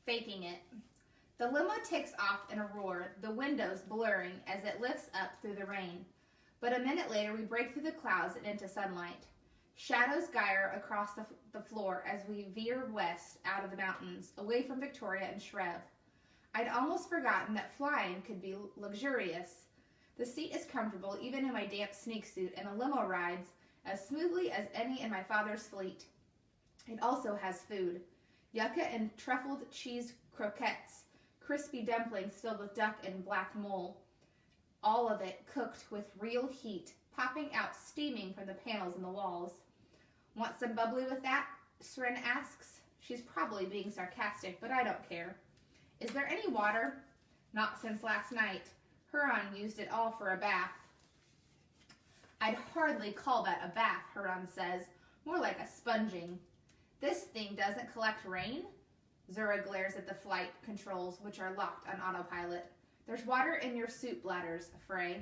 Faking It. The limo takes off in a roar, the windows blurring as it lifts up through the rain. But a minute later, we break through the clouds and into sunlight. Shadows gyre across the floor as we veer west out of the mountains, away from Victoria and Shreve. I'd almost forgotten that flying could be luxurious. The seat is comfortable, even in my damp sneak suit, and the limo rides as smoothly as any in my father's fleet. It also has food. Yucca and truffled cheese croquettes, crispy dumplings filled with duck and black mole. All of it cooked with real heat, popping out steaming from the panels in the walls. Want some bubbly with that? Sren asks. She's probably being sarcastic, but I don't care. Is there any water? Not since last night. Huron used it all for a bath. I'd hardly call that a bath, Huron says. More like a sponging. This thing doesn't collect rain? Zura glares at the flight controls, which are locked on autopilot. There's water in your soup bladders, Frey.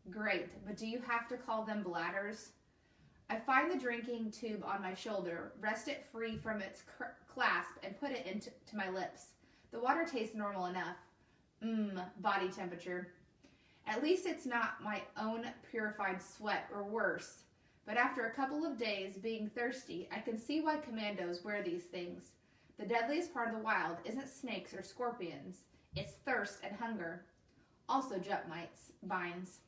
Great, but do you have to call them bladders? I find the drinking tube on my shoulder, wrest it free from its clasp, and put it into my lips. The water tastes normal enough. Body temperature. At least it's not my own purified sweat or worse. But after a couple of days being thirsty, I can see why commandos wear these things. The deadliest part of the wild isn't snakes or scorpions. It's thirst and hunger. Also jump vines.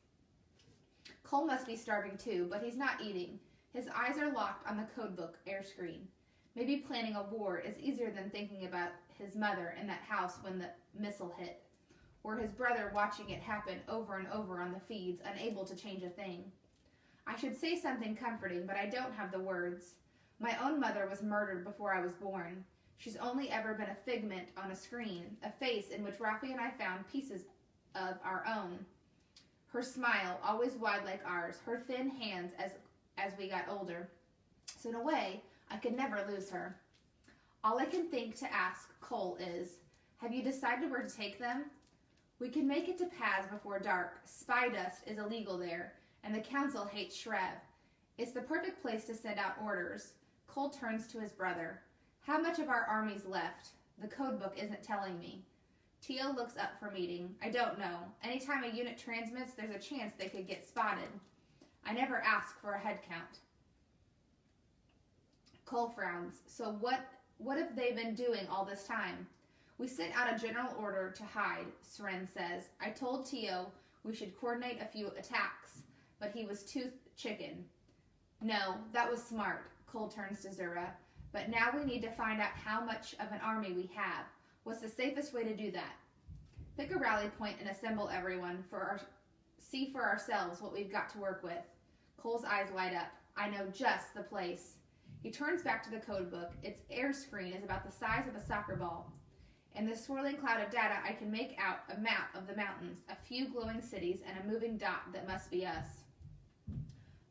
Cole must be starving too, but he's not eating. His eyes are locked on the codebook air screen. Maybe planning a war is easier than thinking about his mother in that house when the missile hit, or his brother watching it happen over and over on the feeds, unable to change a thing. I should say something comforting, but I don't have the words. My own mother was murdered before I was born. She's only ever been a figment on a screen, a face in which Rafi and I found pieces of our own. Her smile, always wide like ours, her thin hands as we got older. So in a way, I could never lose her. All I can think to ask Cole is, have you decided where to take them? We can make it to paths before dark. Spy dust is illegal there, and the council hates Shreve. It's the perfect place to send out orders. Cole turns to his brother. How much of our army's left? The codebook isn't telling me. Tio looks up from eating. I don't know. Anytime a unit transmits, there's a chance they could get spotted. I never ask for a head count. Cole frowns. So what have they been doing all this time? We sent out a general order to hide, Sren says. I told Tio we should coordinate a few attacks, but he was too chicken. No, that was smart, Cole turns to Zura. But now we need to find out how much of an army we have. What's the safest way to do that? Pick a rally point and assemble everyone see for ourselves what we've got to work with. Cole's eyes light up. I know just the place. He turns back to the codebook. Its air screen is about the size of a soccer ball. In the swirling cloud of data, I can make out a map of the mountains, a few glowing cities, and a moving dot that must be us.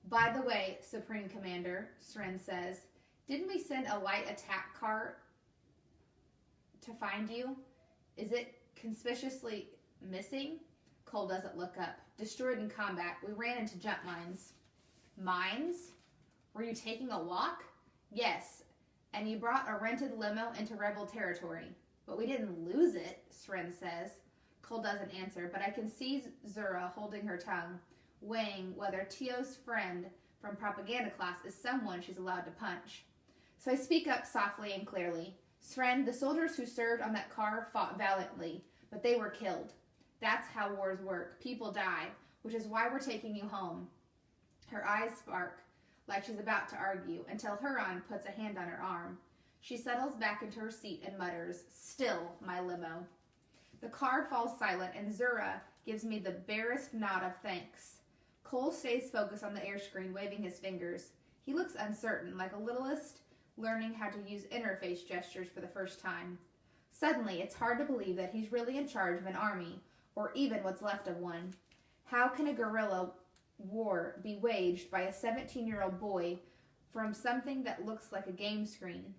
By the way, Supreme Commander, Sren says, didn't we send a light attack car to find you? Is it conspicuously missing? Cole doesn't look up. Destroyed in combat. We ran into jump mines. Mines? Were you taking a walk? Yes. And you brought a rented limo into rebel territory. But we didn't lose it, Sren says. Cole doesn't answer, but I can see Zura holding her tongue, weighing whether Tio's friend from propaganda class is someone she's allowed to punch. So I speak up softly and clearly. Sren, the soldiers who served on that car fought valiantly, but they were killed. That's how wars work. People die, which is why we're taking you home. Her eyes spark, like she's about to argue, until Huron puts a hand on her arm. She settles back into her seat and mutters, still, my limo. The car falls silent, and Zura gives me the barest nod of thanks. Cole stays focused on the air screen, waving his fingers. He looks uncertain, like a littlest learning how to use interface gestures for the first time. Suddenly, it's hard to believe that he's really in charge of an army, or even what's left of one. How can a guerrilla war be waged by a 17-year-old boy from something that looks like a game screen?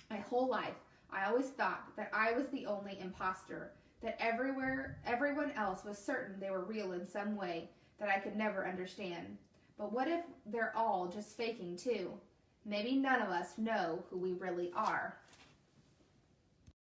My whole life, I always thought that I was the only imposter, that everyone else was certain they were real in some way that I could never understand. But what if they're all just faking too? Maybe none of us know who we really are.